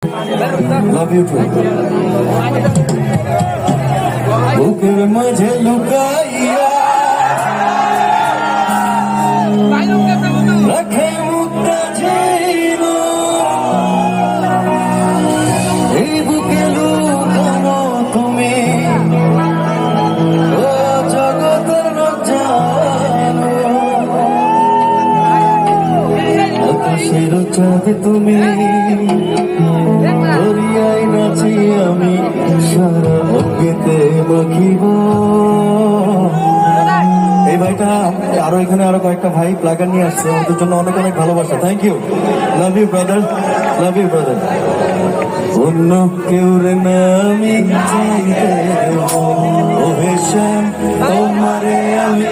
Love you too. বুকের মাঝে লুকাইয়া রাখে মুক্তা ছিল এই বুকে লুকানো তুমি ও জগতের জানো আকাশের চাঁদ তুমি দরিয়ায় নাচি আমি সারা বুকেতে মাখিব। এই ভাইটা আরো এখানে আরো কয়েকটা ভাই প্লাগার নিয়ে আসছে, ওদের জন্য অনেক অনেক ভালোবাসা। Thank you, love you brother, love you brother. অন্য কেউ রে না আমি চাইতে ও হেসাম তোমারে আমি